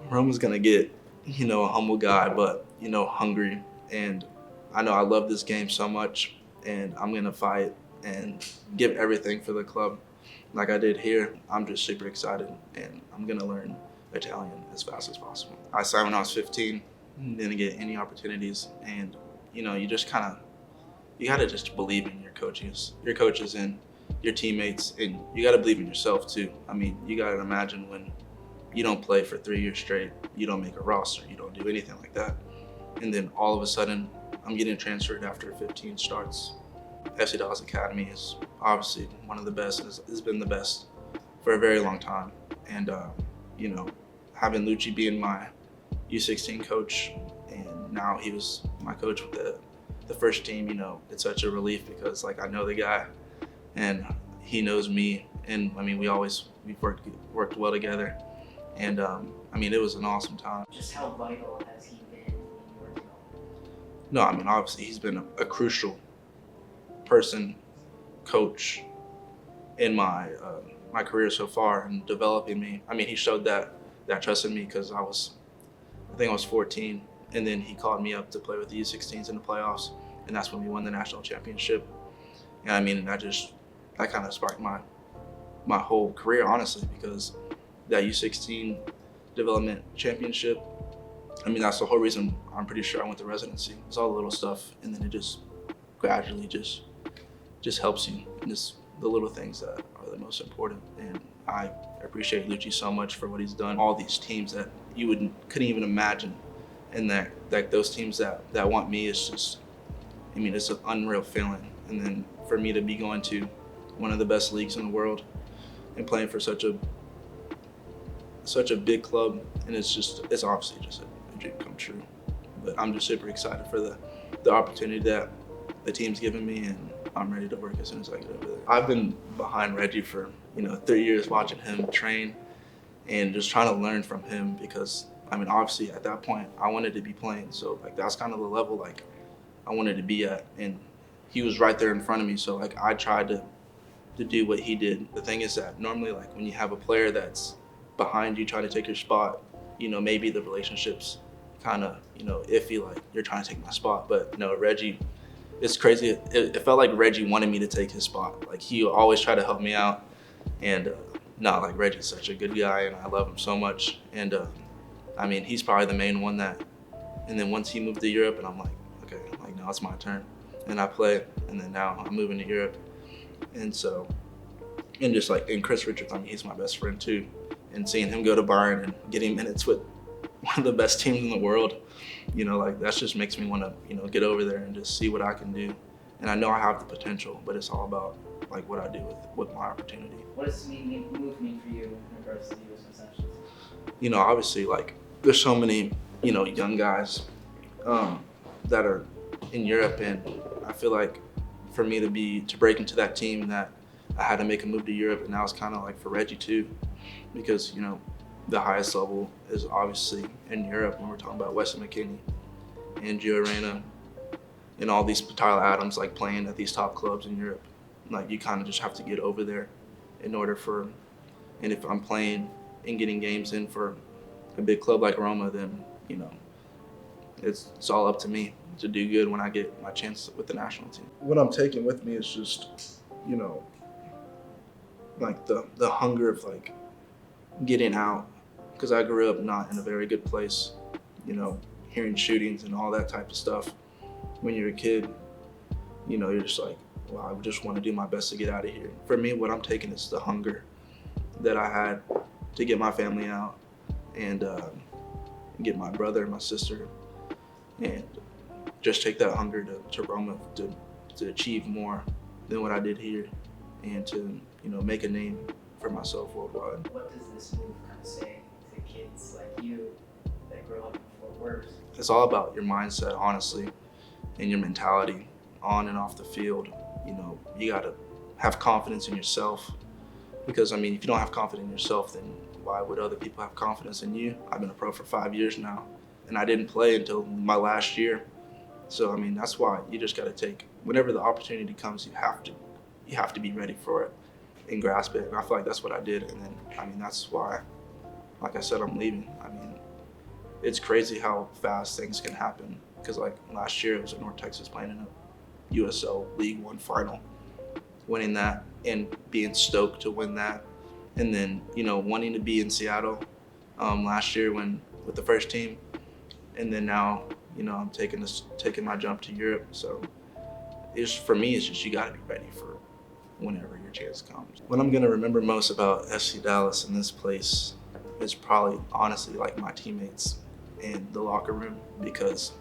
Roma's gonna get, a humble guy, but, hungry. And I know I love this game so much, and I'm gonna fight and give everything for the club like I did here. I'm just super excited, and I'm gonna learn Italian as fast as possible. I signed when I was 15, didn't get any opportunities, and you just you gotta just believe in your coaches and your teammates, and you gotta believe in yourself too. I mean, you gotta imagine when you don't play for 3 years straight, you don't make a roster, you don't do anything like that. And then all of a sudden, I'm getting transferred after 15 starts. FC Dallas Academy is obviously one of the best, and has been the best for a very long time. And, you know, having Lucci being my U16 coach, and now he was my coach with the first team, it's such a relief because, like, I know the guy and he knows me. And, I mean, we've worked well together. And, I mean, it was an awesome time. Just how vital has he been in your development? No, I mean, obviously he's been a crucial person, coach in my career so far and developing me. I mean, he showed that trust in me because I think I was 14, and then he called me up to play with the U16s in the playoffs, and that's when we won the national championship. And I mean, that kind of sparked my whole career, honestly, because that U16 development championship, I mean, that's the whole reason I'm pretty sure I went to residency. It's all the little stuff, and then it just gradually just helps you. And just the little things that are the most important. And I appreciate Lucci so much for what he's done. All these teams that you couldn't even imagine, and that like those teams that want me, is just, I mean, it's an unreal feeling. And then for me to be going to one of the best leagues in the world and playing for such a big club, and it's obviously just a dream come true. But I'm just super excited for the opportunity that the team's given me, and I'm ready to work as soon as I get over there. I've been behind Reggie for 3 years, watching him train and just trying to learn from him, because I mean, obviously at that point I wanted to be playing, so like that's kind of the level like I wanted to be at, and he was right there in front of me, so like I tried to do what he did. The thing is that normally, like, when you have a player that's behind you trying to take your spot, maybe the relationship's kind of, iffy, like you're trying to take my spot. But no, Reggie, it's crazy. It felt like Reggie wanted me to take his spot. Like, he always tried to help me out. And no, like, Reggie's such a good guy, and I love him so much. And I mean, he's probably the main one and then once he moved to Europe, and I'm like, okay, like, now it's my turn. And I play, and then now I'm moving to Europe. And so, and just like, and Chris Richards, I mean, he's my best friend too. And seeing him go to Bayern and getting minutes with one of the best teams in the world, like, that just makes me want to, get over there and just see what I can do. And I know I have the potential, but it's all about like what I do with my opportunity. What does this move mean for you in regards to the U.S. concessions? Obviously, like, there's so many, young guys that are in Europe, and I feel like for me to break into that team, that I had to make a move to Europe, and that was kind of like for Reggie too, because the highest level is obviously in Europe when we're talking about Weston McKennie and Gio Reyna and all these Tyler Adams, like, playing at these top clubs in Europe. Like, you kind of just have to get over there in order for, and if I'm playing and getting games in for a big club like Roma, then it's all up to me to do good when I get my chance with the national team. What I'm taking with me is just, like the hunger of like getting out, because I grew up not in a very good place, hearing shootings and all that type of stuff. When you're a kid, you're just like, wow, I just want to do my best to get out of here. For me, what I'm taking is the hunger that I had to get my family out and get my brother and my sister, and just take that hunger to Roma to achieve more than what I did here, and to make a name for myself worldwide. What does this move kind of say to kids like you that grow up in Fort Worth? It's all about your mindset, honestly, and your mentality on and off the field. You gotta have confidence in yourself, because I mean, if you don't have confidence in yourself, then why would other people have confidence in you? I've been a pro for 5 years now, and I didn't play until my last year. So I mean, that's why you just gotta take, whenever the opportunity comes, you have to be ready for it and grasp it. And I feel like that's what I did. And then, I mean, that's why, like I said, I'm leaving. I mean, it's crazy how fast things can happen. Because like last year, it was at North Texas playing in a USL League One final, winning that and being stoked to win that, and then wanting to be in Seattle last year when with the first team, and then now I'm taking my jump to Europe. So it's for me, it's just you got to be ready for whenever your chance comes. What I'm gonna remember most about FC Dallas in this place is probably honestly like my teammates and the locker room, because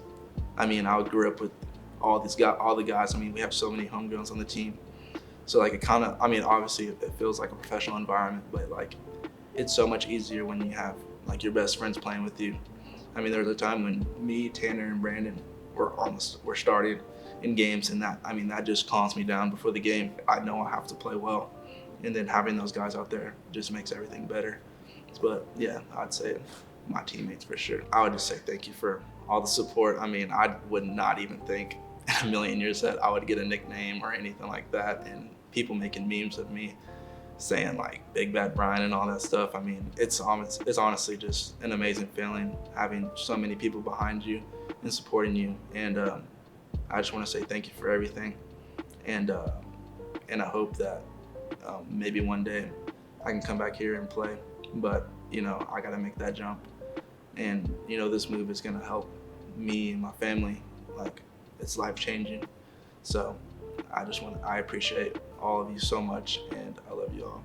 I grew up with all the guys. We have so many homegrowns on the team. So like it kind of, obviously it feels like a professional environment, but like it's so much easier when you have like your best friends playing with you. There was a time when me, Tanner, and Brandon were starting in games, and that just calms me down before the game. I know I have to play well, and then having those guys out there just makes everything better. But yeah, I'd say my teammates for sure. I would just say thank you for all the support. I would not even think in a million years that I would get a nickname or anything like that, and people making memes of me saying like Big Bad Bryan and all that stuff. It's honestly just an amazing feeling having so many people behind you and supporting you. And I just want to say thank you for everything. And I hope that maybe one day I can come back here and play. But I got to make that jump. And this move is gonna help me and my family. Like it's life changing. So I appreciate all of you so much, and I love you all.